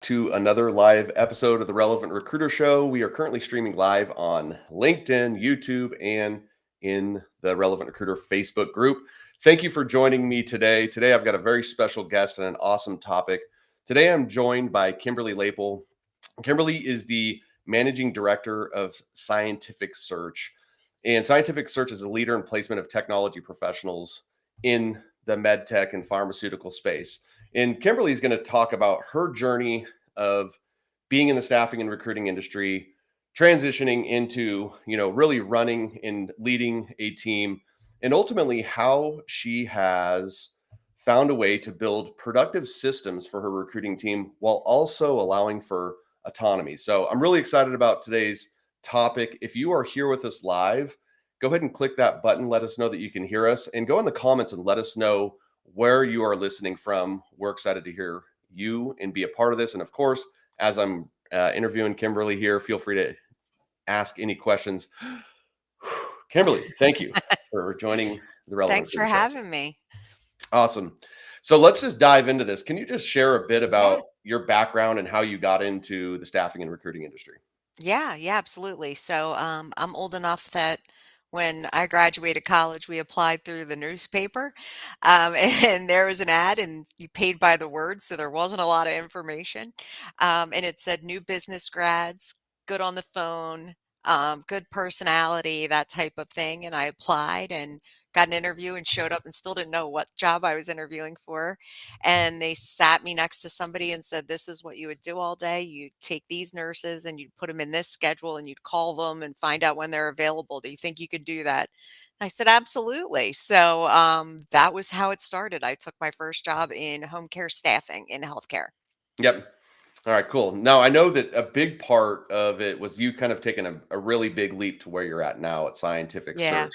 to another live episode of the Relevant Recruiter Show. We are currently streaming live on LinkedIn, YouTube, and in the Relevant Recruiter Facebook group. Thank you for joining me today. Today, I've got a very special guest and an awesome topic. Today, I'm joined by Kimberly Laipple. Kimberly is the managing director of Scientific Search. And Scientific Search is a leader in placement of technology professionals in the med tech and pharmaceutical space. And Kimberly is going to talk about her journey of being in the staffing and recruiting industry, transitioning into, really running and leading a team, and ultimately how she has found a way to build productive systems for her recruiting team while also allowing for autonomy. So I'm really excited about today's topic. If you are here with us live, go ahead and click that button. Let us know that you can hear us, and go in the comments and let us know where you are listening from. We're excited to hear you and be a part of this. And of course, as I'm interviewing Kimberly here, feel free to ask any questions. Kimberly, thank you for joining the Relevant Thanks for Recruiter Show. having me. Awesome. So let's just dive into this. Can you just share a bit Yeah. about your background and how you got into the staffing and recruiting industry? Yeah, absolutely. I'm old enough that when I graduated college, we applied through the newspaper, and there was an ad, and you paid by the word, so there wasn't a lot of information. And it said new business grads, good on the phone, good personality, that type of thing. And I applied and got an interview and showed up and still didn't know what job I was interviewing for. And they sat me next to somebody and said, "This is what you would do all day. You take these nurses and you'd put them in this schedule and you'd call them and find out when they're available. Do you think you could do that?" And I said, "Absolutely." That was how it started. I took my first job in home care staffing in healthcare. Yep. All right, cool. Now, I know that a big part of it was you kind of taking a really big leap to where you're at now at Scientific Yeah. Search.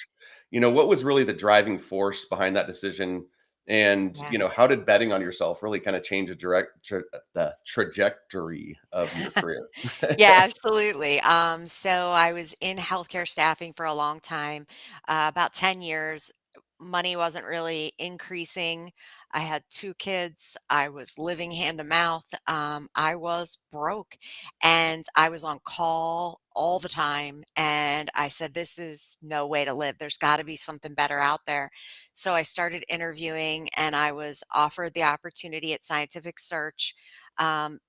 What was really the driving force behind that decision? And, Yeah. how did betting on yourself really kind of change the trajectory of your career? Yeah, absolutely. So I was in healthcare staffing for a long time, about 10 years. Money wasn't really increasing. I had two kids. I was living hand to mouth. I was broke and I was on call all the time. And I said, "This is no way to live. There's got to be something better out there." So I started interviewing and I was offered the opportunity at Scientific Search,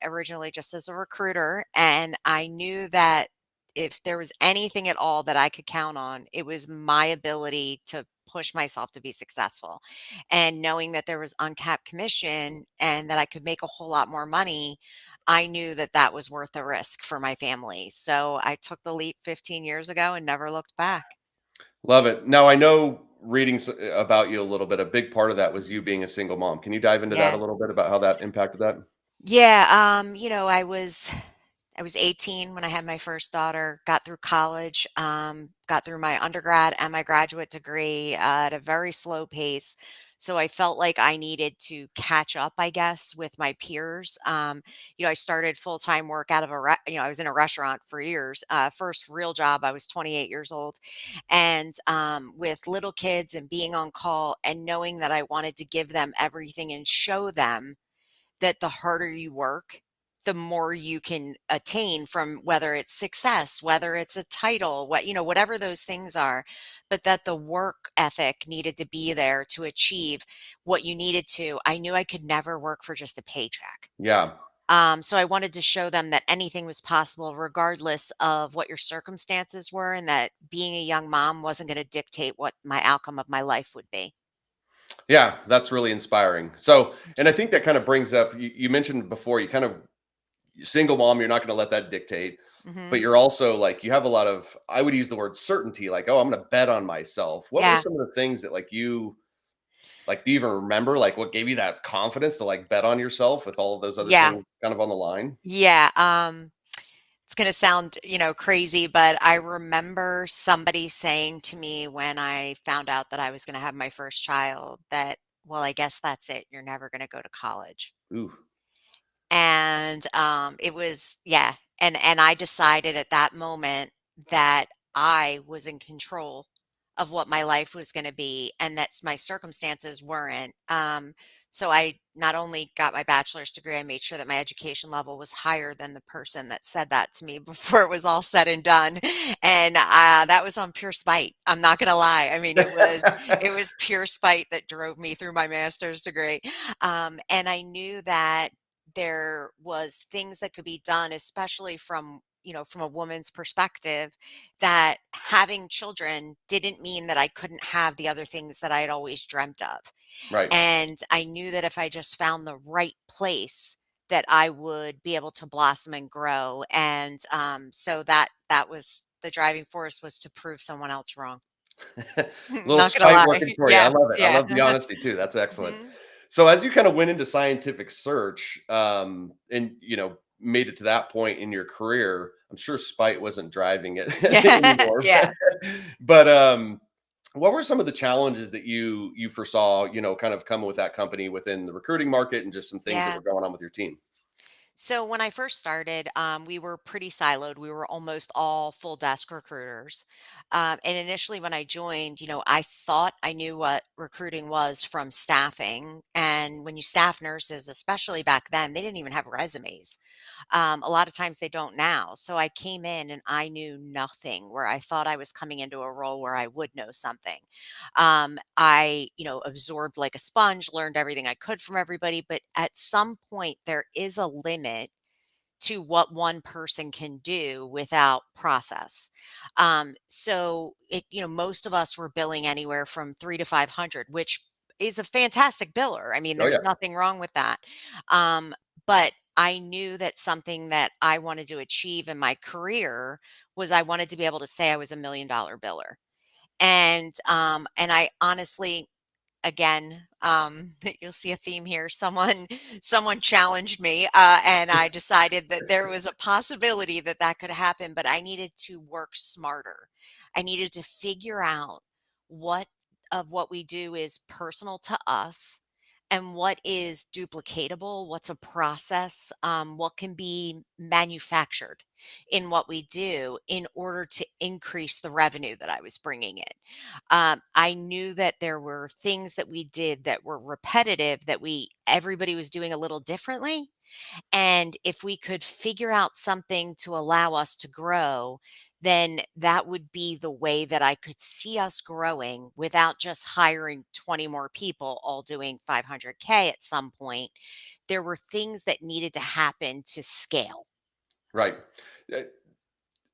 originally just as a recruiter. And I knew that if there was anything at all that I could count on, it was my ability to push myself to be successful. And knowing that there was uncapped commission and that I could make a whole lot more money, I knew that that was worth the risk for my family. So I took the leap 15 years ago and never looked back. Love it. Now, I know reading about you a little bit, a big part of that was you being a single mom. Can you dive into that a Yeah. little bit about how that impacted that? Yeah, I was 18 when I had my first daughter, got through college, got through my undergrad and my graduate degree at a very slow pace. So I felt like I needed to catch up, I guess, with my peers. I started full-time work out of I was in a restaurant for years. First real job, I was 28 years old. And with little kids and being on call and knowing that I wanted to give them everything and show them that the harder you work, the more you can attain from whether it's success, whether it's a title, whatever those things are, but that the work ethic needed to be there to achieve what you needed to. I knew I could never work for just a paycheck. Yeah. So I wanted to show them that anything was possible, regardless of what your circumstances were, and that being a young mom wasn't going to dictate what my outcome of my life would be. Yeah, that's really inspiring. So, Thank and I you. think that kind of brings up, you mentioned before, you kind of single mom, you're not going to let that dictate, but Hmm. you're also like, you have a lot of, I would use the word certainty, like, oh, I'm going to bet on myself. What were Yeah. some of the things that do you even remember, like what gave you that confidence to like bet on yourself with all of those other Yeah. things kind of on the line? Yeah. It's going to sound, crazy, but I remember somebody saying to me when I found out that I was going to have my first child that, "Well, I guess that's it. You're never going to go to college." Ooh, And it was, yeah. And I decided at that moment that I was in control of what my life was going to be, and that's my circumstances weren't. So I not only got my bachelor's degree, I made sure that my education level was higher than the person that said that to me before it was all said and done. And that was on pure spite. I'm not going to lie. I mean, it was pure spite that drove me through my master's degree. And I knew that there was things that could be done, especially from from a woman's perspective, that having children didn't mean that I couldn't have the other things that I had always dreamt of. Right. And I knew that if I just found the right place, that I would be able to blossom and grow. And so that was the driving force, was to prove someone else wrong. Little Not gonna spite lie. working for you. I Yeah, love it. I yeah. love the honesty too. That's excellent. Mhm. So as you kind of went into scientific search, and made it to that point in your career, I'm sure spite wasn't driving it Yeah, anymore. yeah, But what were some of the challenges that you foresaw, kind of coming with that company within the recruiting market, and just some things that yeah. were going on with your team? So when I first started, we were pretty siloed. We were almost all full desk recruiters. And initially, when I joined, I thought I knew what recruiting was from staffing. And when you staff nurses, especially back then, they didn't even have resumes. A lot of times they don't now. So I came in and I knew nothing, where I thought I was coming into a role where I would know something. I, absorbed like a sponge, learned everything I could from everybody. But at some point, there is a limit to what one person can do without process. So most of us were billing anywhere from 3 to 500, which is a fantastic biller. I mean, Oh there's yeah. nothing wrong with that. But I knew that something that I wanted to achieve in my career was, I wanted to be able to say I was $1 million biller. And I honestly, again, you'll see a theme here. Someone challenged me, and I decided that there was a possibility that that could happen, but I needed to work smarter. I needed to figure out what of what we do is personal to us, and what is duplicatable, what's a process, what can be manufactured in what we do, in order to increase the revenue that I was bringing in. I knew that there were things that we did that were repetitive, that we everybody was doing a little differently. And if we could figure out something to allow us to grow, then that would be the way that I could see us growing without just hiring 20 more people all doing 500K at some point. There were things that needed to happen to scale. Right. Uh,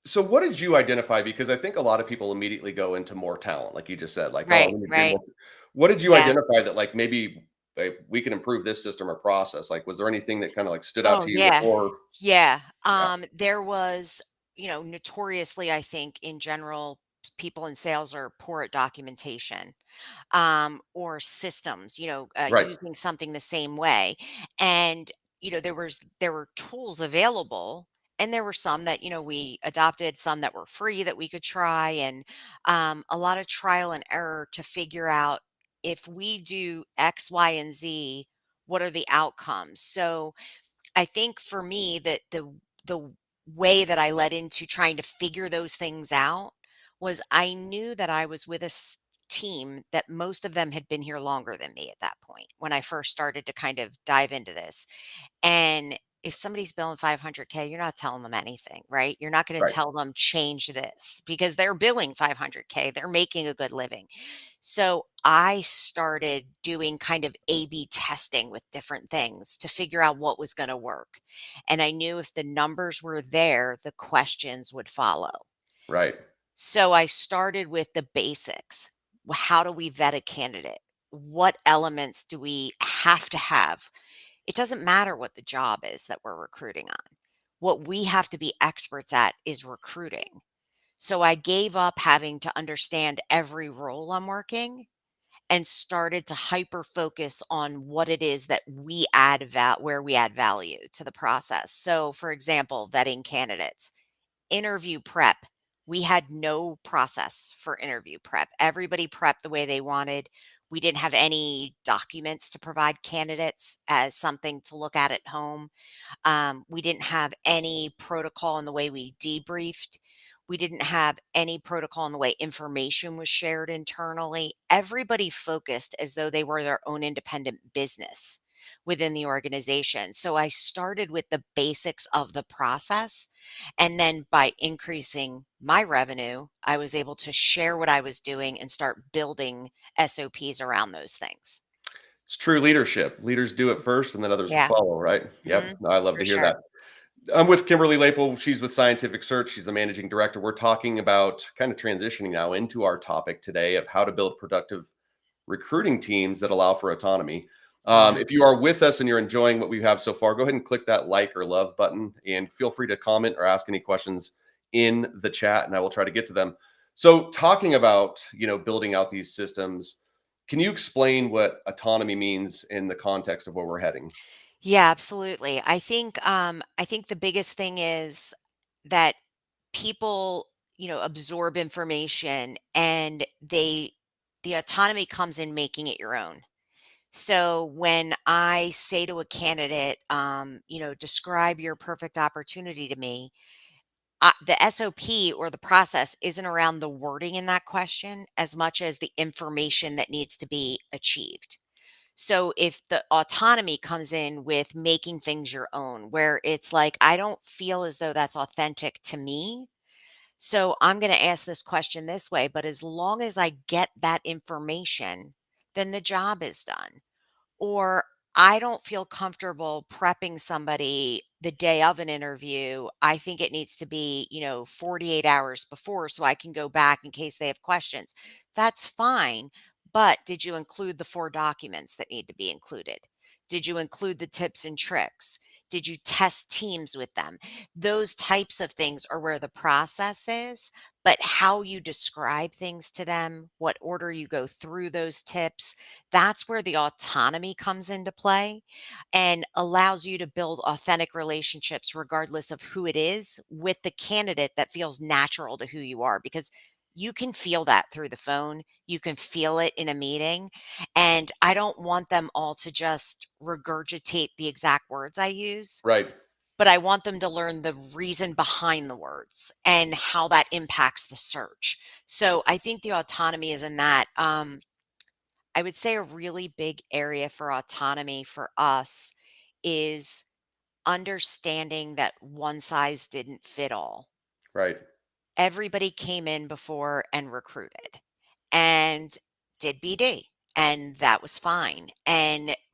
So what did you identify? Because I think a lot of people immediately go into more talent, like you just said, like, oh, Right, we need to get right. more. What did you Yeah. identify that, like, maybe we can improve this system or process? Like, was there anything that kind of like stood out Oh, to you yeah. before? Yeah. Yeah. There was, notoriously, I think in general, people in sales are poor at documentation, or systems, Right. using something the same way. And, there were tools available, and there were some that, we adopted, some that were free that we could try, and a lot of trial and error to figure out, if we do X, Y, and Z, what are the outcomes? So I think for me, that the way that I led into trying to figure those things out was, I knew that I was with a team that most of them had been here longer than me at that point, when I first started to kind of dive into this. And if somebody's billing 500K, you're not telling them anything, right? You're not going to Right. tell them change this, because they're billing 500K. They're making a good living. So I started doing kind of A B testing with different things to figure out what was going to work. And I knew if the numbers were there, the questions would follow. Right. So I started with the basics. How do we vet a candidate? What elements do we have to have? It doesn't matter what the job is that we're recruiting on. What we have to be experts at is recruiting. So I gave up having to understand every role I'm working, and started to hyper focus on what it is that we where we add value to the process. So, for example, vetting candidates, interview prep. We had no process for interview prep. Everybody prepped the way they wanted. We didn't have any documents to provide candidates as something to look at home. We didn't have any protocol in the way we debriefed. We didn't have any protocol in the way information was shared internally. Everybody focused as though they were their own independent business within the organization. So I started with the basics of the process. And then by increasing my revenue, I was able to share what I was doing and start building SOPs around those things. It's true leadership. Leaders do it first and then others will Yeah. follow, right? Yep. Mhm. No, I love For to hear sure. that. I'm with Kimberly Laipple. She's with Scientific Search. She's the managing director. We're talking about kind of transitioning now into our topic today of how to build productive recruiting teams that allow for autonomy. Yeah. If you are with us and you're enjoying what we have so far, go ahead and click that like or love button and feel free to comment or ask any questions in the chat and I will try to get to them. So talking about, building out these systems, can you explain what autonomy means in the context of where we're heading? Yeah, absolutely. I think the biggest thing is that people, absorb information and the autonomy comes in making it your own. So when I say to a candidate, describe your perfect opportunity to me, the SOP or the process isn't around the wording in that question as much as the information that needs to be achieved. So if the autonomy comes in with making things your own, where it's like, I don't feel as though that's authentic to me. So I'm going to ask this question this way, but as long as I get that information, then the job is done. Or I don't feel comfortable prepping somebody the day of an interview. I think it needs to be, 48 hours before so I can go back in case they have questions. That's fine. But did you include the 4 documents that need to be included? Did you include the tips and tricks? Did you test teams with them? Those types of things are where the process is, but how you describe things to them, what order you go through those tips, that's where the autonomy comes into play and allows you to build authentic relationships regardless of who it is with the candidate that feels natural to who you are, because you can feel that through the phone. You can feel it in a meeting. And I don't want them all to just regurgitate the exact words I use, Right. but I want them to learn the reason behind the words and how that impacts the search. So I think the autonomy is in that. I would say a really big area for autonomy for us is understanding that one size didn't fit all. Right. Everybody came in before and recruited and did BD, and that was fine.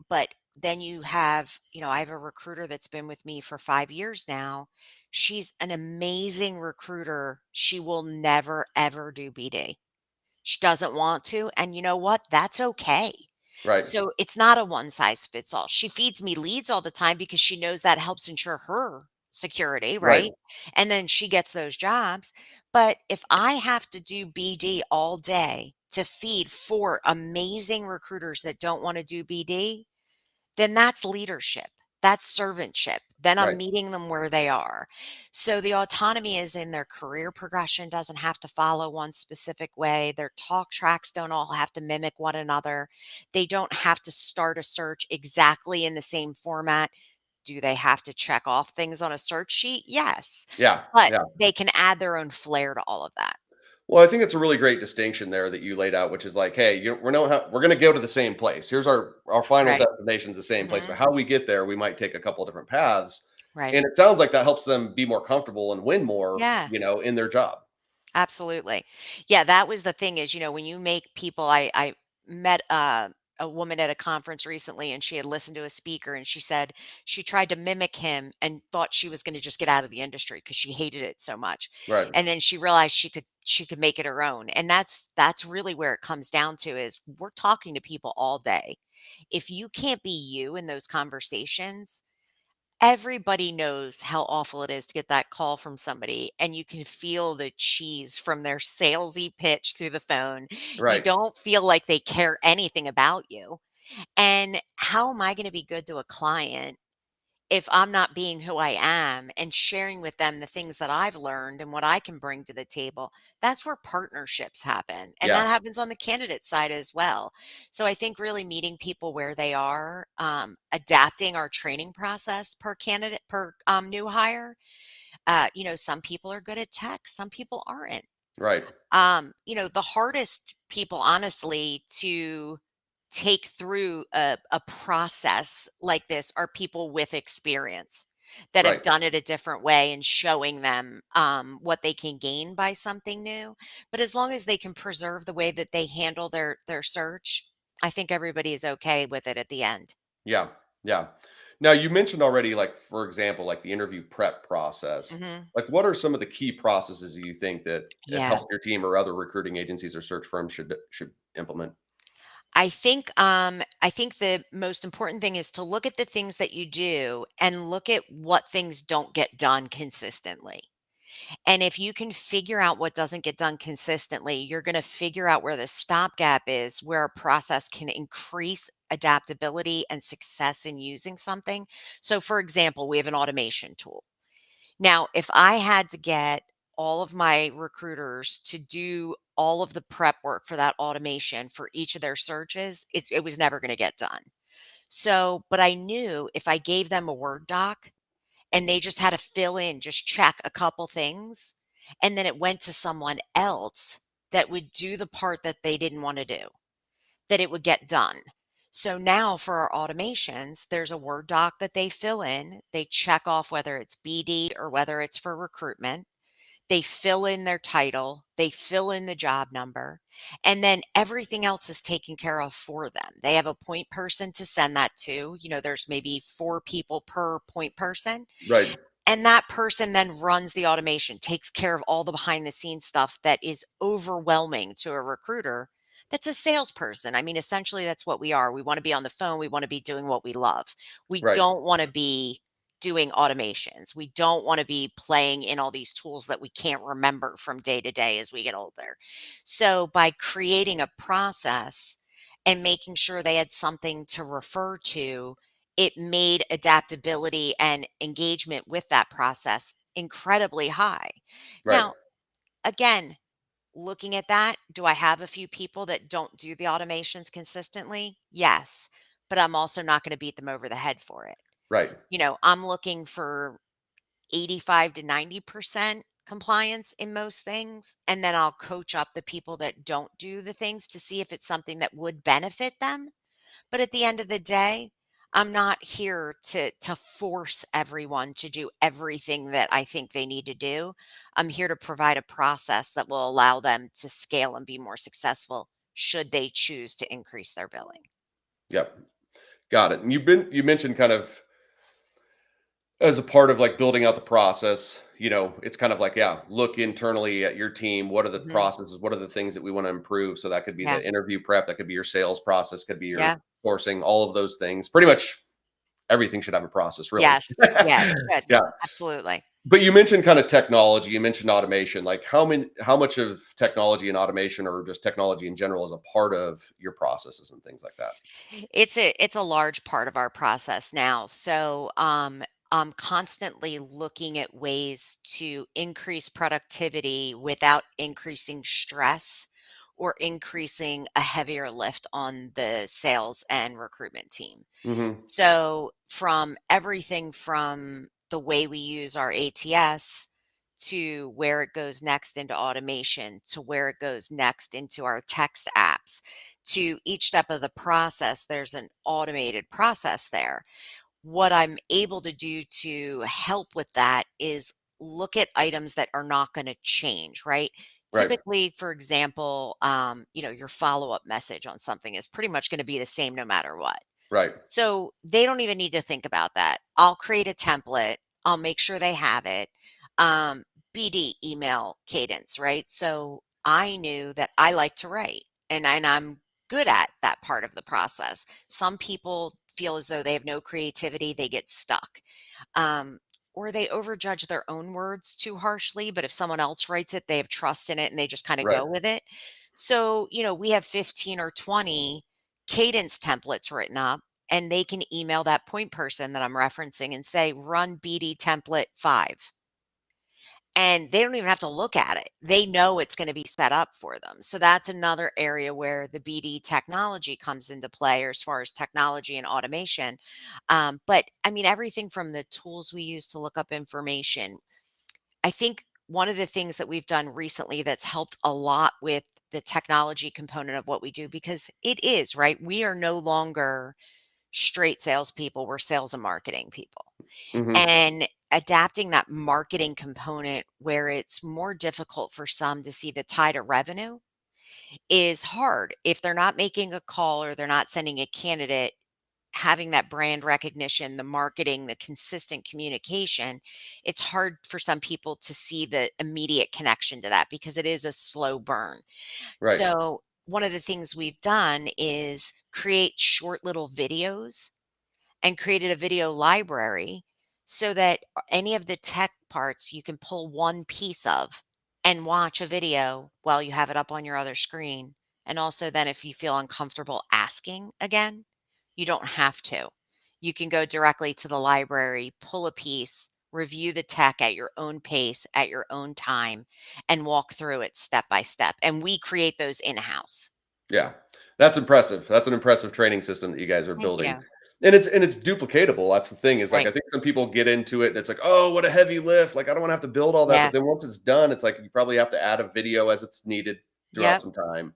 But then I have a recruiter that's been with me for 5 years now. She's an amazing recruiter. She will never, ever do BD. She doesn't want to. And you know what? That's okay. Right. So it's not a one size fits all. She feeds me leads all the time because she knows that helps ensure her security, Right. right? And then she gets those jobs. But if I have to do BD all day to feed 4 amazing recruiters that don't want to do BD, then that's leadership. That's servantship. Then I'm Right. meeting them where they are. So the autonomy is in their career progression, doesn't have to follow one specific way. Their talk tracks don't all have to mimic one another. They don't have to start a search exactly in the same format. Do they have to check off things on a search sheet? Yes. Yeah. But Yeah. they can add their own flair to all of that. Well, I think it's a really great distinction there that you laid out, which is like, hey, we're going to go to the same place. Here's our final Right. destination's the same place, but Hmm. how we get there, we might take a couple of different paths. Right. And it sounds like that helps them be more comfortable and win more, Yeah. in their job. Absolutely. Yeah, that was the thing is, when you make people I met a woman at a conference recently and she had listened to a speaker and she said she tried to mimic him and thought she was going to just get out of the industry because she hated it so much. Right. And then she realized she could make it her own. And that's really where it comes down to is we're talking to people all day. If you can't be you in those conversations, everybody knows how awful it is to get that call from somebody, and you can feel the cheese from their salesy pitch through the phone. You Right. don't feel like they care anything about you. And how am I going to be good to a client if I'm not being who I am and sharing with them the things that I've learned and what I can bring to the table? That's where partnerships happen. And Yeah. that happens on the candidate side as well. So I think really meeting people where they are, adapting our training process per candidate, per new hire, Some people are good at tech, some people aren't. Right. The hardest people, honestly, to take through a process like this are people with experience that have Right. done it a different way and showing them what they can gain by something new. But as long as they can preserve the way that they handle their search, I think everybody is okay with it at the end. Yeah. Yeah. Now you mentioned already, like for example, like the interview prep process. Hmm. Like, what are some of the key processes you think that a Yeah. healthcare team or other recruiting agencies or search firms should implement? I think the most important thing is to look at the things that you do and look at what things don't get done consistently. And if you can figure out what doesn't get done consistently, you're going to figure out where the stopgap is, where a process can increase adaptability and success in using something. So, for example, we have an automation tool. Now, if I had to get all of my recruiters to do all of the prep work for that automation for each of their searches, it was never going to get done. So, but I knew if I gave them a Word doc and they just had to fill in, just check a couple things, and then it went to someone else that would do the part that they didn't want to do, that it would get done. So now for our automations, there's a Word doc that they fill in. They check off whether it's BD or whether it's for recruitment. They fill in their title, they fill in the job number, and then everything else is taken care of for them. They have a point person to send that to. There's maybe 4 people per point person. Right. And that person then runs the automation, takes care of all the behind the scenes stuff that is overwhelming to a recruiter. That's a salesperson. I mean, essentially, that's what we are. We want to be on the phone. We want to be doing what we love. We Right. don't want to be doing automations. We don't want to be playing in all these tools that we can't remember from day to day as we get older. So, by creating a process and making sure they had something to refer to, it made adaptability and engagement with that process incredibly high. Right. Now, again, looking at that, do I have a few people that don't do the automations consistently? Yes, but I'm also not going to beat them over the head for it. Right. I'm looking for 85 to 90% compliance in most things, and then I'll coach up the people that don't do the things to see if it's something that would benefit them. But at the end of the day, I'm not here to force everyone to do everything that I think they need to do. I'm here to provide a process that will allow them to scale and be more successful should they choose to increase their billing. Yep. Got it. And you mentioned kind of as a part of like building out the process, it's kind of like, yeah, look internally at your team. What are the Mhm. processes? What are the things that we want to improve? So that could be Yeah. the interview prep, that could be your sales process, could be your Yeah. sourcing, all of those things. Pretty much everything should have a process, really. Yes. Yeah, it should. Yeah. Absolutely. But you mentioned kind of technology, you mentioned automation. Like how much of technology and automation or just technology in general is a part of your processes and things like that? It's a large part of our process now. So, I'm constantly looking at ways to increase productivity without increasing stress or increasing a heavier lift on the sales and recruitment team. Hmm. So, from everything from the way we use our ATS to where it goes next into automation to where it goes next into our text apps to each step of the process, there's an automated process there. What I'm able to do to help with that is look at items that are not going to change, right? Right. Typically, for example, your follow up message on something is pretty much going to be the same no matter what. Right. So they don't even need to think about that. I'll create a template. I'll make sure they have it. Um, BD email cadence, right? So I knew that I like to write and I'm good at that part of the process. Some people feel as though they have no creativity, they get stuck. Um, or they overjudge their own words too harshly, but if someone else writes it, they have trust in it and they just kind of Right. go with it. So, we have 15 or 20 cadence templates written up, and they can email that point person that I'm referencing and say, run BD template 5. And they don't even have to look at it. They know it's going to be set up for them. So that's another area where the BD technology comes into play, or as far as technology and automation. But I mean, everything from the tools we use to look up information, I think one of the things that we've done recently that's helped a lot with the technology component of what we do, because it is, right? We are no longer straight salespeople, we're sales and marketing people. Hmm. And adapting that marketing component where it's more difficult for some to see the tie to revenue is hard. If they're not making a call or they're not sending a candidate, having that brand recognition, the marketing, the consistent communication, it's hard for some people to see the immediate connection to that because it is a slow burn. Right. So, one of the things we've done is create short little videos and created a video library so that any of the tech parts you can pull one piece of and watch a video while you have it up on your other screen. And also, then if you feel uncomfortable asking again, you don't have to. You can go directly to the library, pull a piece, review the tech at your own pace, at your own time, and walk through it step by step. And we create those in house. Yeah. That's impressive. That's an impressive training system that you guys are Thank building. you. And it's duplicatable. That's the thing is like Right. I think some people get into it and it's like, "Oh, what a heavy lift. Like I don't want to have to build all that." But Yeah. then once it's done, it's like you probably have to add a video as it's needed throughout Yep. some time.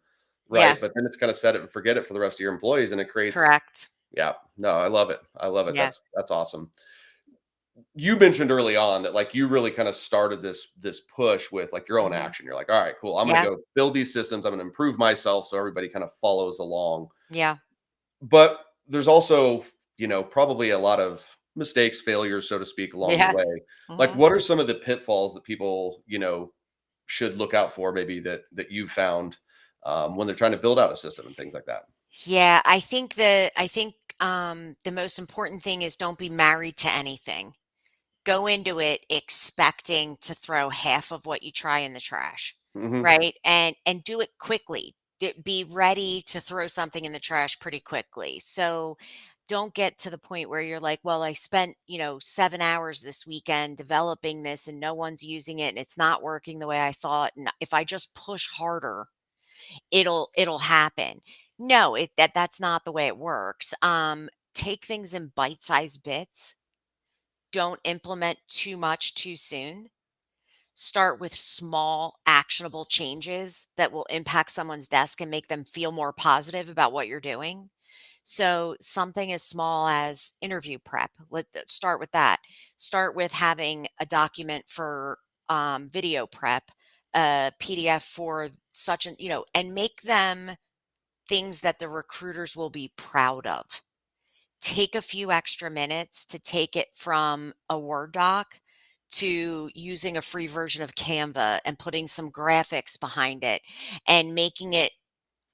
Yeah. Right? But then it's kind of set it and forget it for the rest of your employees and it creates. Correct. Yeah. No, I love it. I love it. Yeah. That's awesome. You mentioned early on that like you really kind of started this push with like your own Mhm. action. You're like, all right, cool. I'm gonna Yeah. go build these systems. I'm gonna improve myself so everybody kind of follows along. Yeah. But there's also, probably a lot of mistakes, failures, so to speak, along the Yeah. way. Like, Mhm. what are some of the pitfalls that people, should look out for, maybe that you've found when they're trying to build out a system and things like that? Yeah, I think, the most important thing is don't be married to anything. Go into it expecting to throw half of what you try in the trash, Hmm. right? And do it quickly. Be ready to throw something in the trash pretty quickly. So don't get to the point where you're like, well, I spent, 7 hours this weekend developing this and no one's using it and it's not working the way I thought. And if I just push harder, it'll happen. No, that's not the way it works. Take things in bite-sized bits. Don't implement too much too soon. Start with small, actionable changes that will impact someone's desk and make them feel more positive about what you're doing. So, something as small as interview prep, start with that. Start with having a document for video prep, a PDF for such an, and make them things that the recruiters will be proud of. Take a few extra minutes to take it from a Word doc to using a free version of Canva and putting some graphics behind it and making it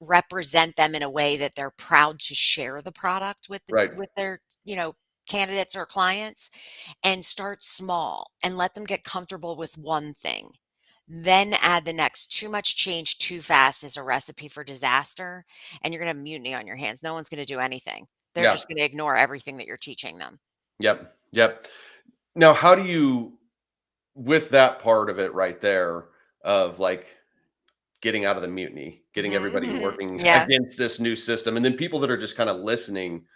represent them in a way that they're proud to share the product Right. with their, candidates or clients, and start small and let them get comfortable with one thing. Then add the next. Too much change too fast is a recipe for disaster, and you're going to have mutiny on your hands. No one's going to do anything. They're Yeah. just going to ignore everything that you're teaching them. Yep. Yep. Now, how do you, with that part of it right there, of like getting out of the mutiny, getting everybody Mhm. working Yeah, against this new system, and then people that are just kind of listening,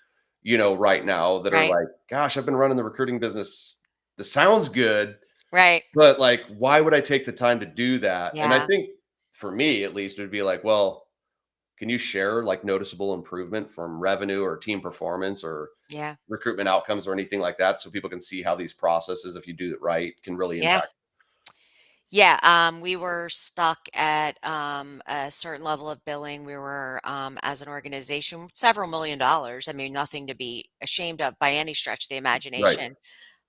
right now that are right, like, "Gosh, I've been running the recruiting business. This sounds good, right. but like, why would I take the time to do that?" And I Yeah, think for me, at least, it would be like, well, can you share like noticeable improvement from revenue or team performance or yeah, recruitment outcomes or anything like that, so people can see how these processes, if you do it right, can really yeah. impact? Yeah, we were stuck at a certain level of billing. We were, as an organization, several $1,000,000. I mean, nothing to be ashamed of by any stretch of the Right. imagination.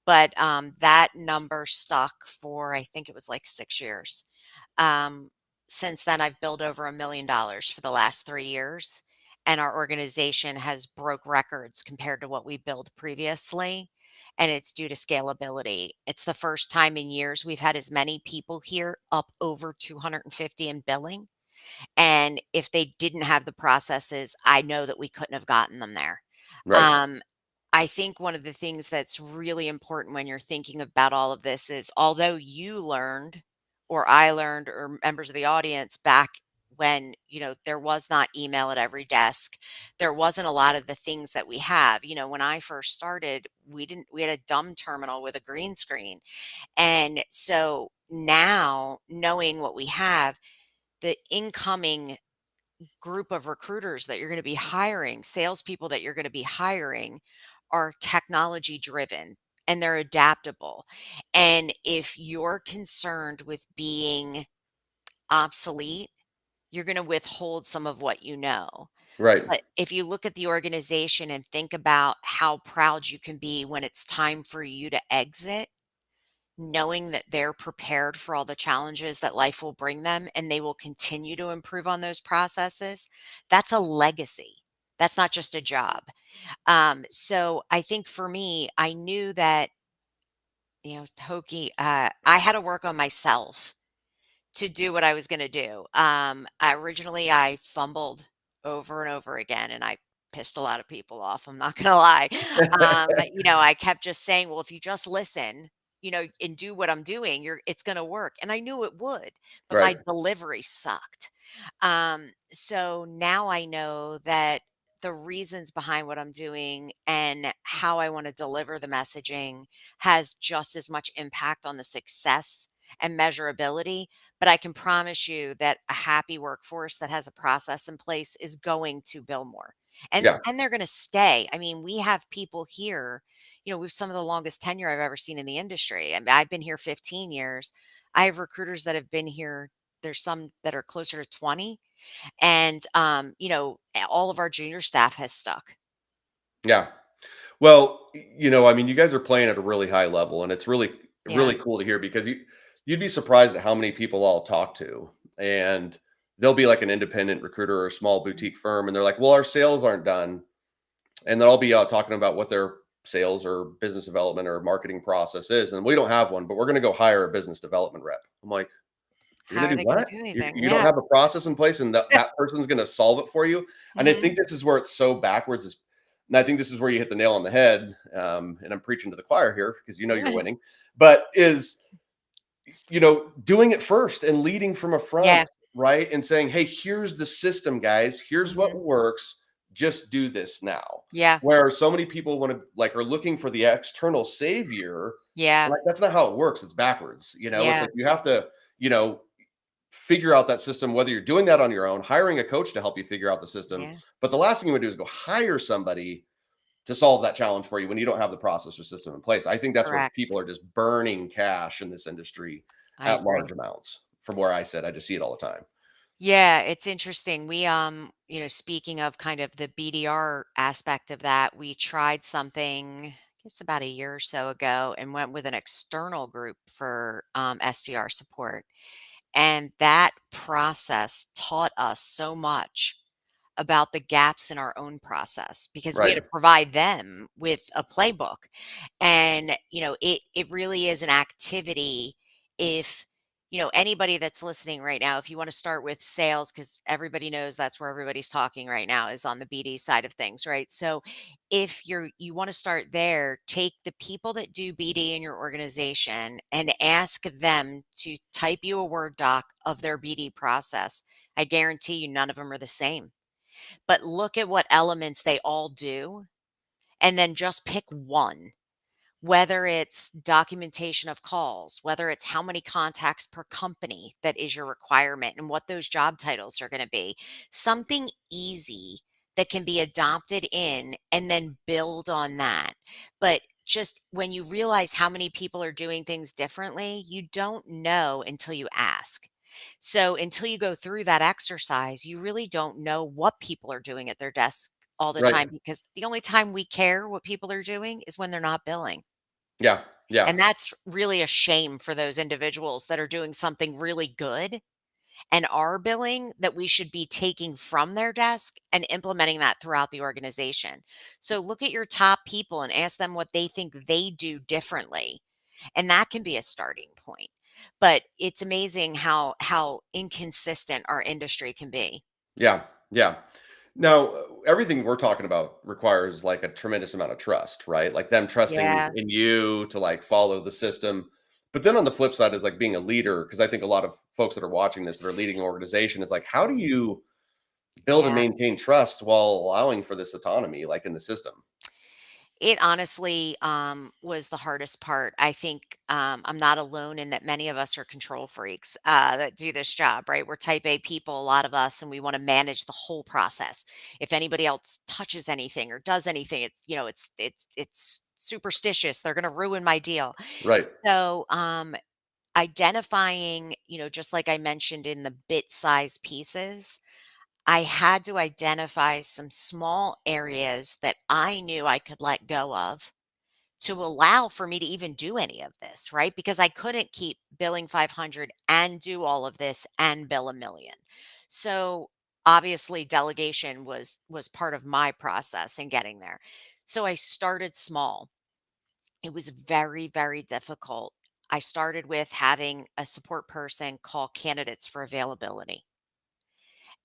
But that number stuck for, I think it was like 6 years. Um, since then, I've billed over $1,000,000 for the last 3 years, and our organization has broke records compared to what we billed previously. And it's due to scalability. It's the first time in years we've had as many people here up over 250 in billing. And if they didn't have the processes, I know that we couldn't have gotten them there. Right. Um, I think one of the things that's really important when you're thinking about all of this is although you learned, or I learned, or members of the audience back when, there was not email at every desk, there wasn't a lot of the things that we have. When I first started, we had a dumb terminal with a green screen. And so now, knowing what we have, the incoming group of recruiters that you're going to be hiring, salespeople that you're going to be hiring, are technology driven and they're adaptable. And if you're concerned with being obsolete, you're going to withhold some of what you know. Right. But if you look at the organization and think about how proud you can be when it's time for you to exit, knowing that they're prepared for all the challenges that life will bring them and they will continue to improve on those processes, that's a legacy. That's not just a job. So I think for me, I knew that, I had to work on myself to do what I was gonna do. I fumbled over and over again, and I pissed a lot of people off, I'm not gonna lie. I kept just saying, "Well, if you just listen, and do what I'm doing, it's gonna work." And I knew it would, but Right. my delivery sucked. So now I know that the reasons behind what I'm doing and how I wanna deliver the messaging has just as much impact on the success and measurability, but I can promise you that a happy workforce that has a process in place is going to bill more. And Yeah. and they're going to stay. I mean, we have people here, we've some of the longest tenure I've ever seen in the industry. I mean, I've been here 15 years. I have recruiters that have been here. There's some that are closer to 20. And all of our junior staff has stuck. Yeah. Well, I mean, you guys are playing at a really high level, and it's Yeah. really cool to hear because you'd be surprised at how many people I'll talk to, and they'll be like an independent recruiter or a small Mhm. boutique firm, and they're like, "Well, our sales aren't done," and then I'll be out talking about what their sales or business development or marketing process is, and we don't have one, but we're going to go hire a business development rep. I'm like, "You're How going are to do they going to what? do You, anything? you don't Yeah. have a process in place, and that person's going to solve it for you." And I Hmm. think this is where it's so backwards. And I think this is where you hit the nail on the head. And I'm preaching to the choir here because you're winning, but is doing it first and leading from a front, Yeah. right? And saying, "Hey, here's the system, guys. Here's what Hmm. works. Just do this now." Yeah. Where so many people want to are looking for the external savior. Yeah. Like that's not how it works. It's backwards. It's Yeah. like you have to, you know, figure out that system, whether you're doing that on your own, hiring a coach to help you figure out the system. Yeah. But the last thing you would do is go hire somebody to solve that challenge for you when you don't have the process or system in place. I think that's where Correct. people are just burning cash in this industry I at agree. large amounts. From where I sit, I just see it all the time. Yeah, it's interesting. Speaking of kind of the BDR aspect of that, we tried something, I guess about a year or so ago, and went with an external group for SDR support. And that process taught us so much about the gaps in our own process because we had Right. to provide them with a playbook. And it really is an activity. If anybody that's listening right now, if you want to start with sales, because everybody knows that's where everybody's talking right now, is on the BD side of things, right? So if you want to start there, take the people that do BD in your organization and ask them to type you a Word doc of their BD process. I guarantee you none of them are the same, but look at what elements they all do and then just pick one. Whether it's documentation of calls, whether it's how many contacts per company that is your requirement and what those job titles are going to be. Something easy that can be adopted in and then build on that. But just when you realize how many people are doing things differently, you don't know until you ask. So until you go through that exercise, you really don't know what people are doing at their desk all the Right. time, because the only time we care what people are doing is when they're not billing. Yeah. Yeah. And that's really a shame for those individuals that are doing something really good and are billing, that we should be taking from their desk and implementing that throughout the organization. So look at your top people and ask them what they think they do differently. And that can be a starting point. But it's amazing how inconsistent our industry can be. Yeah. Yeah. Now, everything we're talking about requires like a tremendous amount of trust, right? Like them trusting Yeah. in you to like follow the system. But then on the flip side is like being a leader, because I think a lot of folks that are watching this that are leading an organization is like, how do you build and Yeah. maintain trust while allowing for this autonomy, like in the system? it honestly, was the hardest part. I think, I'm not alone in that many of us are control freaks, that do this job, right? We're type A people, a lot of us, and we wanna manage the whole process. If anybody else touches anything or does anything, it's superstitious, they're gonna ruin my deal. Right. So, identifying, just like I mentioned in the bit size pieces, I had to identify some small areas that I knew I could let go of to allow for me to even do any of this, right? Because I couldn't keep billing 500 and do all of this and bill a million. So obviously delegation was part of my process in getting there. So I started small. It was very, very difficult. I started with having a support person call candidates for availability.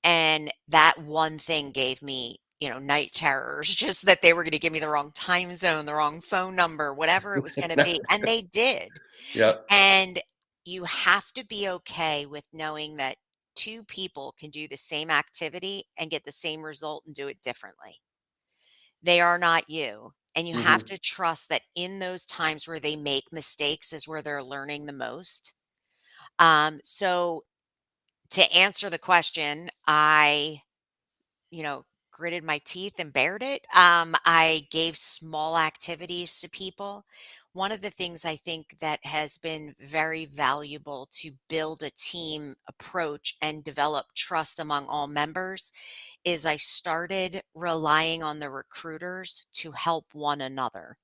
And that one thing gave me, night terrors, just that they were gonna give me the wrong time zone, the wrong phone number, whatever it was gonna be, and they did. Yep. And you have to be okay with knowing that 2 people can do the same activity and get the same result and do it differently. They are not you, and you have Hmm. to trust that in those times where they make mistakes is where they're learning the most. So to answer the question, I you know, gritted my teeth and bared it. I gave small activities to people. One of the things I think that has been very valuable to build a team approach and develop trust among all members is I started relying on the recruiters to help one another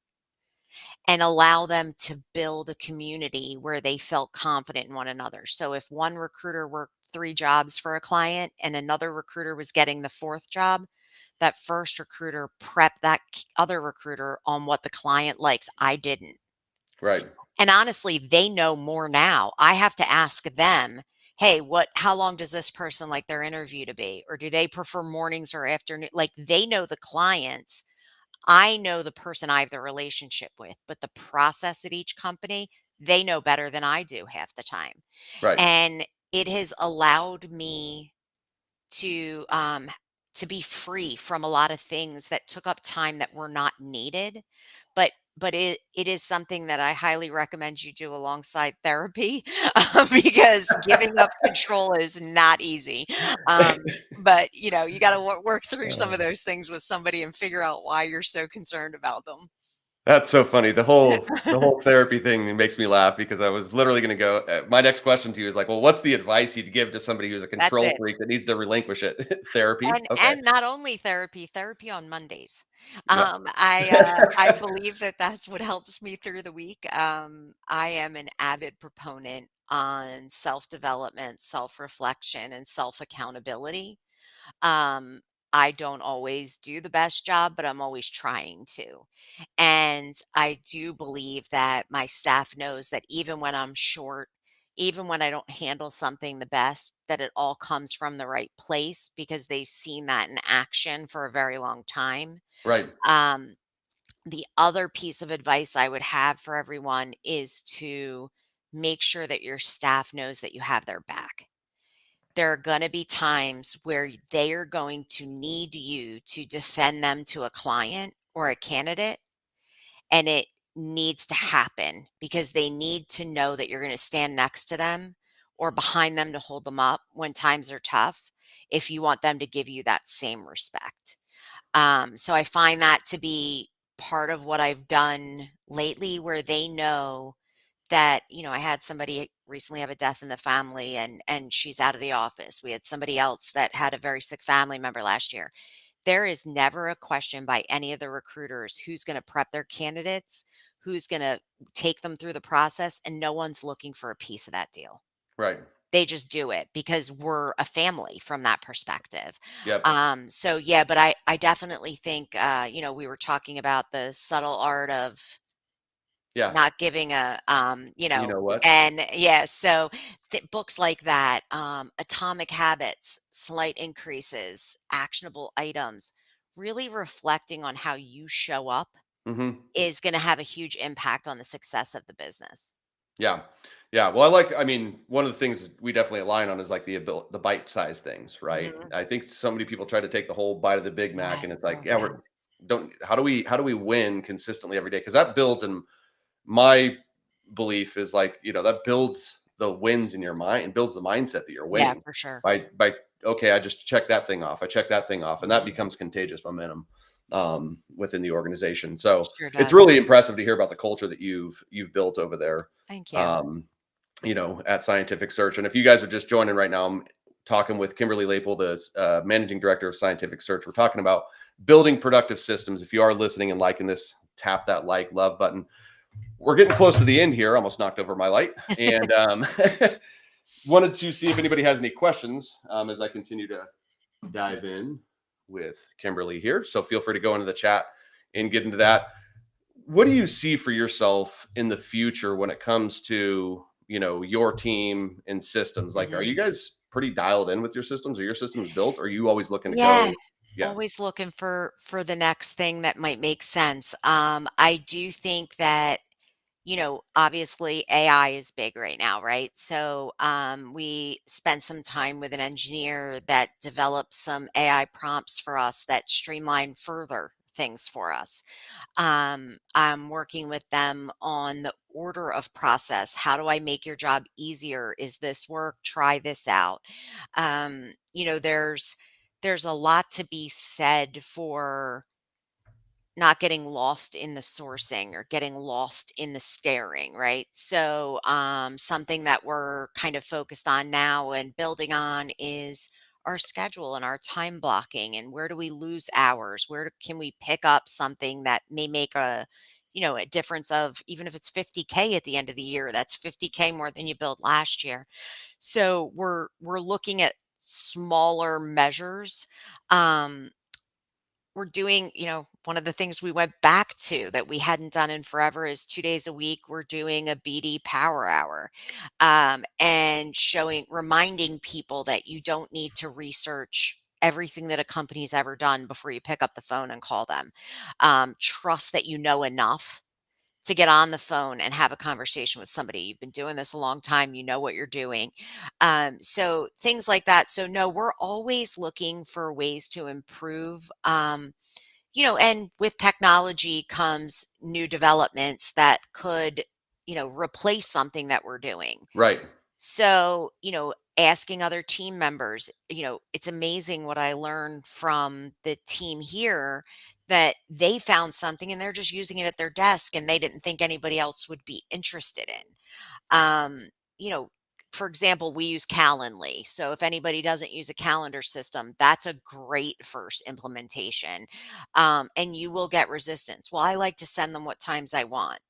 and allow them to build a community where they felt confident in one another. So if one recruiter worked 3 jobs for a client and another recruiter was getting the fourth job, that first recruiter prepped that other recruiter on what the client likes. I didn't. Right. And honestly, they know more now. I have to ask them, hey, how long does this person like their interview to be? Or do they prefer mornings or afternoon? Like they know the clients. I know the person I have the relationship with, but the process at each company, they know better than I do half the time. Right. And it has allowed me to um to be free from a lot of things that took up time that were not needed. But it is something that I highly recommend you do alongside therapy because giving up control is not easy. But you got to work through some of Uh, those things with somebody and figure out why you're so concerned about them. that's so funny. The whole therapy thing makes me laugh because I was literally going to go. My next question to you is like, well, what's the advice you'd give to somebody who's a That's control it. freak that needs to relinquish it? Therapy. Okay. And not only therapy, therapy on Mondays. Yeah. I believe that that's what helps me through the week. I am an avid proponent on self-development, self-reflection, and self-accountability. Um, I don't always do the best job, but I'm always trying to. And I do believe that my staff knows that even when I'm short, even when I don't handle something the best, that it all comes from the right place because they've seen that in action for a very long time. Right. Um, the other piece of advice I would have for everyone is to make sure that your staff knows that you have their back. There are going to be times where they are going to need you to defend them to a client or a candidate, and it needs to happen because they need to know that you're going to stand next to them or behind them to hold them up when times are tough if you want them to give you that same respect. So I find that to be part of what I've done lately where they know that, I had somebody recently have a death in the family and she's out of the office. We had somebody else that had a very sick family member last year. There is never a question by any of the recruiters who's going to prep their candidates, who's going to take them through the process, and no one's looking for a piece of that deal. Right. They just do it because we're a family from that perspective. Yep. So yeah, but I definitely think we were talking about the subtle art of Yeah. not giving You know what? and yeah, so books like that, Atomic Habits, Slight Increases, Actionable Items, really reflecting on how you show up Hmm. is going to have a huge impact on the success of the business. Yeah. Yeah. Well, I mean, one of the things we definitely align on is like the bite size things, right? Hmm. I think so many people try to take the whole bite of the Big Mac and Yes. it's like, Oh yeah, yeah. don't how do we win consistently every day? Because that builds in my belief is like, that builds the wins in your mind and builds the mindset that you're Yeah, winning for sure. by okay, I just check that thing off. I check that thing off, and that Mhm. becomes contagious momentum within the organization. So Sure it's does. really impressive to hear about the culture that you've built over there. Thank you. Um, at Scientific Search. And if you guys are just joining right now, I'm talking with Kimberly Laipple, the managing director of Scientific Search. We're talking about building productive systems. If you are listening and liking this, tap that like love button. We're getting close to the end here. Almost knocked over my light, and wanted to see if anybody has any questions as I continue to dive in with Kimberly here. So feel free to go into the chat and get into that. What do you see for yourself in the future when it comes to, your team and systems? Like, are you Mhm. guys pretty dialed in with your systems? Are your systems built? Are you always looking to Yeah, go? Yeah. always looking for the next thing that might make sense. I do think that, obviously AI is big right now, right? So, we spent some time with an engineer that developed some AI prompts for us that streamline further things for us. I'm working with them on the order of process. How do I make your job easier? Is this work? Try this out. There's a lot to be said for not getting lost in the sourcing or getting lost in the staring, right? So, something that we're kind of focused on now and building on is our schedule and our time blocking and where do we lose hours? Can we pick up something that may make a difference of even if it's 50K at the end of the year, that's 50K more than you built last year. So we're looking at smaller measures. Um, we're doing, one of the things we went back to that we hadn't done in forever is 2 days a week. We're doing a BD power hour and reminding people that you don't need to research everything that a company's ever done before you pick up the phone and call them. Trust that you know enough to get on the phone and have a conversation with somebody. You've been doing this a long time, you know what you're doing. So things like that. So no, we're always looking for ways to improve. And with technology comes new developments that could, replace something that we're doing. Right. So, asking other team members, it's amazing what I learned from the team here that they found something and they're just using it at their desk and they didn't think anybody else would be interested in. You know, for example, we use Calendly. So if anybody doesn't use a calendar system, that's a great first implementation. And you will get resistance. Well, I like to send them what times I want.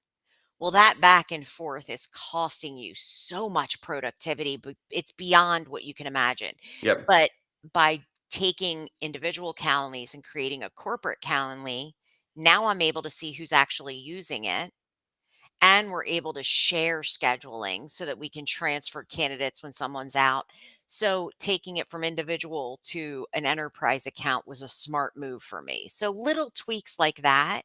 Well, that back and forth is costing you so much productivity, but it's beyond what you can imagine. Yep. But by taking individual Calendlies and creating a corporate Calendly, now I'm able to see who's actually using it. And we're able to share scheduling so that we can transfer candidates when someone's out. So taking it from individual to an enterprise account was a smart move for me. So little tweaks like that,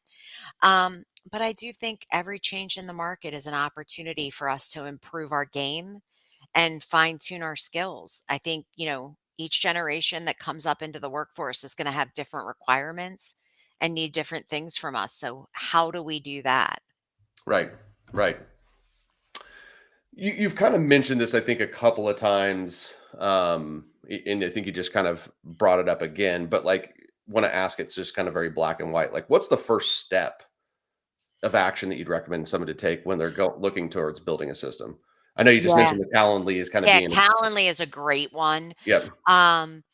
but I do think every change in the market is an opportunity for us to improve our game and fine tune our skills. I think, each generation that comes up into the workforce is going to have different requirements and need different things from us. So, how do we do that? Right. Right. You've kind of mentioned this, I think, a couple of times, and I think you just kind of brought it up again. But like, want to ask, it's just kind of very black and white. Like, what's the first step of action that you'd recommend someone to take when they're looking towards building a system? I know you just Yeah. mentioned the Calendly is kind of Yeah, being, Calendly is a great one. yep, Um,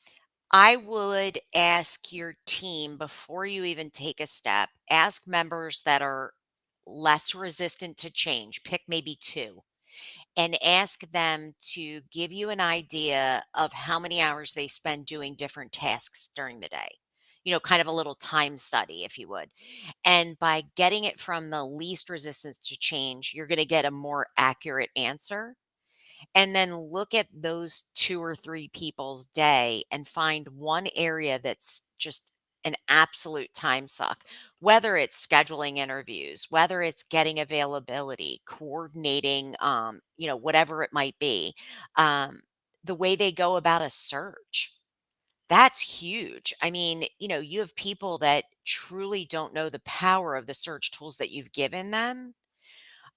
I would ask your team before you even take a step, ask members that are less resistant to change, pick maybe two, and ask them to give you an idea of how many hours they spend doing different tasks during the day. Kind of a little time study, if you would. And by getting it from the least resistance to change, you're going to get a more accurate answer and then look at those 2 or 3 people's day and find one area that's just an absolute time suck. Whether it's scheduling interviews, whether it's getting availability, coordinating, whatever it might be. Um, the way they go about a search. That's huge. I mean, you have people that truly don't know the power of the search tools that you've given them,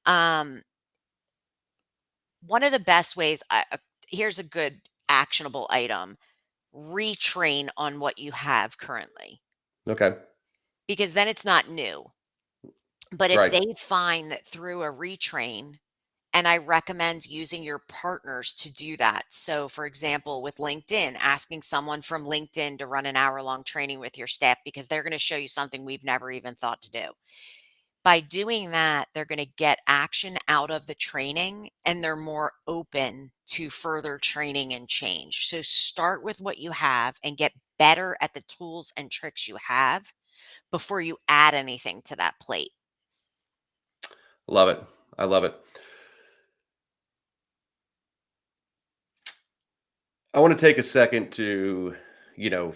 um, one of the best ways here's a good actionable item, retrain on what you have currently, Okay. because then it's not new. But if Right. they find that through a retrain, and I recommend using your partners to do that. So, for example, with LinkedIn, asking someone from LinkedIn to run an hour-long training with your staff because they're going to show you something we've never even thought to do. By doing that, they're going to get action out of the training and they're more open to further training and change. So, start with what you have and get better at the tools and tricks you have before you add anything to that plate. Love it. I love it. I want to take a second to, you know,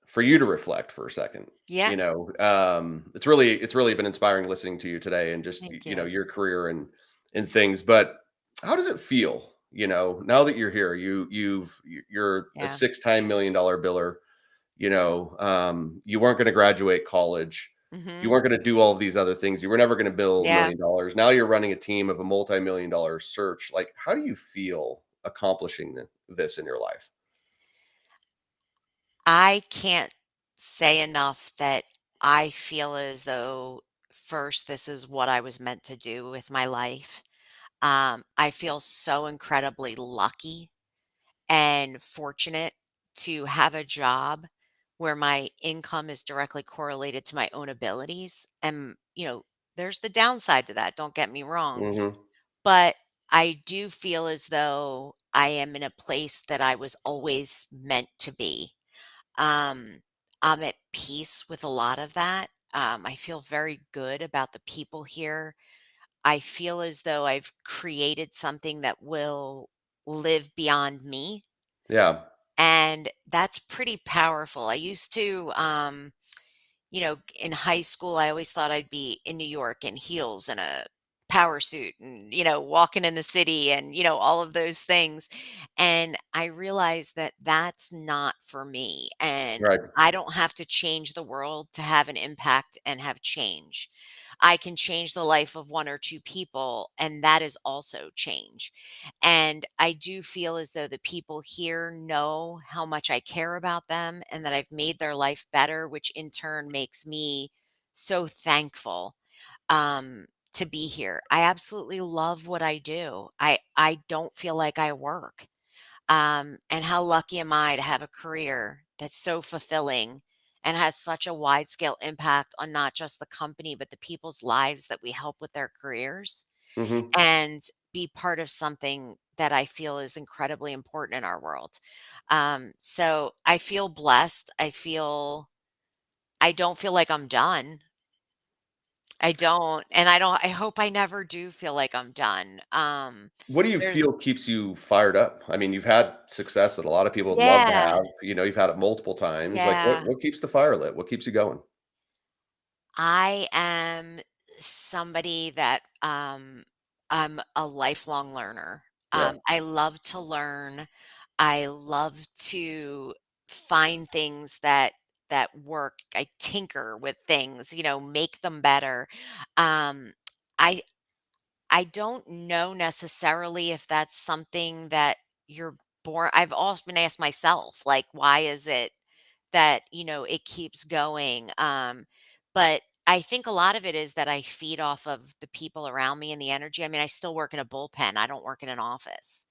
for you to reflect for a second. Yeah. It's really been inspiring listening to you today and just Thank you. your career and things. But how does it feel? Now that you're here, you're a Yeah. $6-time million biller. You weren't going to graduate college. You Hmm. weren't going to do all of these other things. You were never going to bill a Yeah. million dollars. Now you're running a team of a multi-million-dollar search. Like, how do you feel accomplishing this in your life? I can't say enough that I feel as though, first, this is what I was meant to do with my life. I feel so incredibly lucky and fortunate to have a job where my income is directly correlated to my own abilities. And, there's the downside to that, don't get me wrong. Hmm. But I do feel as though I am in a place that I was always meant to be. Um, I'm at peace with a lot of that. I feel very good about the people here. I feel as though I've created something that will live beyond me. Yeah. And that's pretty powerful. I used to, in high school, I always thought I'd be in New York in heels and a power suit and, walking in the city and, all of those things. And I realized that that's not for me. And Right. I don't have to change the world to have an impact and have change. I can change the life of one or two people, and that is also change. And I do feel as though the people here know how much I care about them and that I've made their life better, which in turn makes me so thankful to be here. I absolutely love what I do. I don't feel like I work. And how lucky am I to have a career that's so fulfilling and has such a wide scale impact on not just the company, but the people's lives that we help with their careers Hmm. and be part of something that I feel is incredibly important in our world. So I feel blessed. I don't feel like I'm done. I don't. And I hope I never do feel like I'm done. What do you There's, feel keeps you fired up? I mean, you've had success that a lot of people would love to yeah, have. You've had it multiple times. Like, what yeah. what keeps the fire lit? What keeps you going? I am somebody that I'm a lifelong learner. Yeah. I love to learn. I love to find things that work. I tinker with things, make them better. Um, I I don't know necessarily if that's something that you're born. I've often asked myself, like, why is it that, it keeps going. But I think a lot of it is that I feed off of the people around me and the energy. I mean, I still work in a bullpen. I don't work in an office.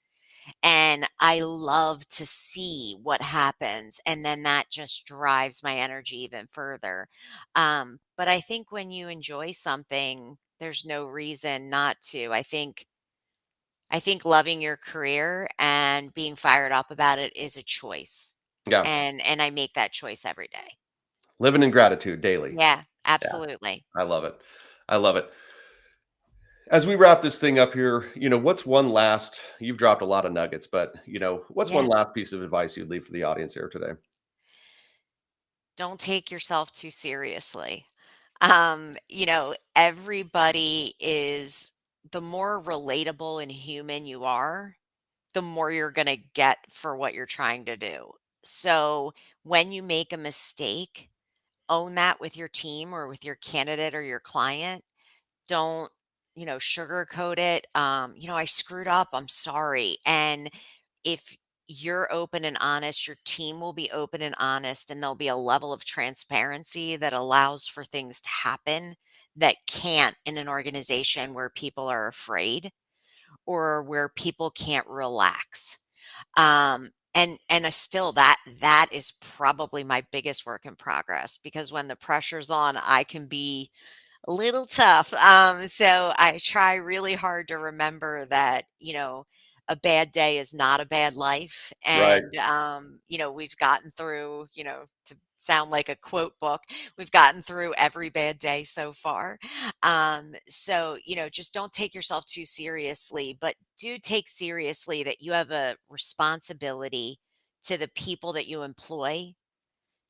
And I love to see what happens. And then that just drives my energy even further. But I think when you enjoy something, there's no reason not to. I think loving your career and being fired up about it is a choice. Yeah. And I make that choice every day. Living in gratitude daily. Yeah, Yeah. absolutely. I love it. I love it. As we wrap this thing up here, what's one last, you've dropped a lot of nuggets, but, what's one Yeah. last piece of advice you'd leave for the audience here today? Don't take yourself too seriously. Everybody is the more relatable and human you are, the more you're going to get for what you're trying to do. So when you make a mistake, own that with your team or with your candidate or your client. Don't, sugarcoat it. I screwed up. I'm sorry. And if you're open and honest, your team will be open and honest, and there'll be a level of transparency that allows for things to happen that can't in an organization where people are afraid or where people can't relax. Still that is probably my biggest work in progress, because when the pressure's on, I can be a little tough. So I try really hard to remember that, a bad day is not a bad life. Right. And, we've gotten through, to sound like a quote book, we've gotten through every bad day so far. So, just don't take yourself too seriously, but do take seriously that you have a responsibility to the people that you employ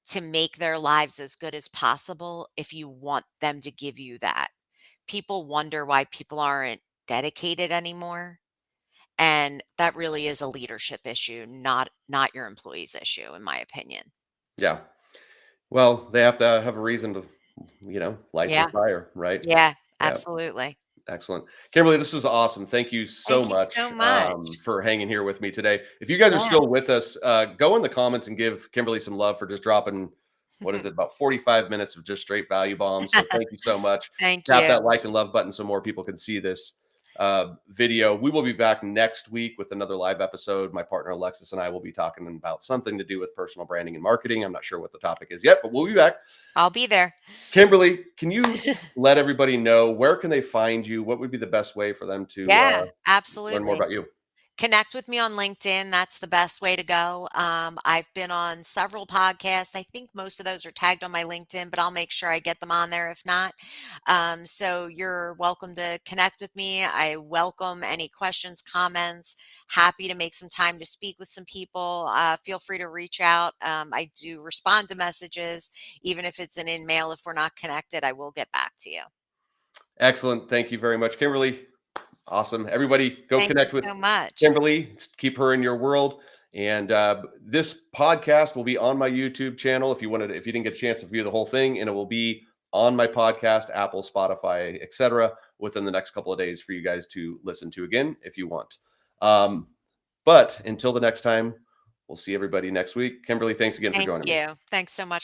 to make their lives as good as possible if you want them to give you that. People wonder why people aren't dedicated anymore, and that really is a leadership issue, not your employee's issue, in my opinion. Yeah. Well, they have to have a reason to, light their Yeah, fire, right? yeah, Yeah. absolutely. Excellent. Kimberly, this was awesome. Thank you so Thank you so much much. for hanging here with me today. If you guys are Yeah. still with us, go in the comments and give Kimberly some love for just dropping, what is it, about 45 minutes of just straight value bombs. So thank you so much. Thank Tap that you. like and love button so more people can see this video. We will be back next week with another live episode. My partner Alexis and I will be talking about something to do with personal branding and marketing. I'm not sure what the topic is yet, but we'll be back. I'll be there. Kimberly, can you let everybody know where can they find you? What would be the best way for them to Yeah, learn more absolutely. about you? Connect with me on LinkedIn. That's the best way to go. I've been on several podcasts. I think most of those are tagged on my LinkedIn, but I'll make sure I get them on there if not. So you're welcome to connect with me. I welcome any questions, comments. Happy to make some time to speak with some people. Feel free to reach out. I do respond to messages, even if it's an in mail. If we're not connected, I will get back to you. Excellent. Thank you very much, Kimberly. Awesome. Everybody go Thank you connect with so much. Kimberly. Keep her in your world. And this podcast will be on my YouTube channel if you didn't get a chance to view the whole thing, and it will be on my podcast, Apple, Spotify, etc., within the next couple of days for you guys to listen to again if you want. But until the next time, we'll see everybody next week. Kimberly, thanks again for Thank joining me. you. Thanks so much.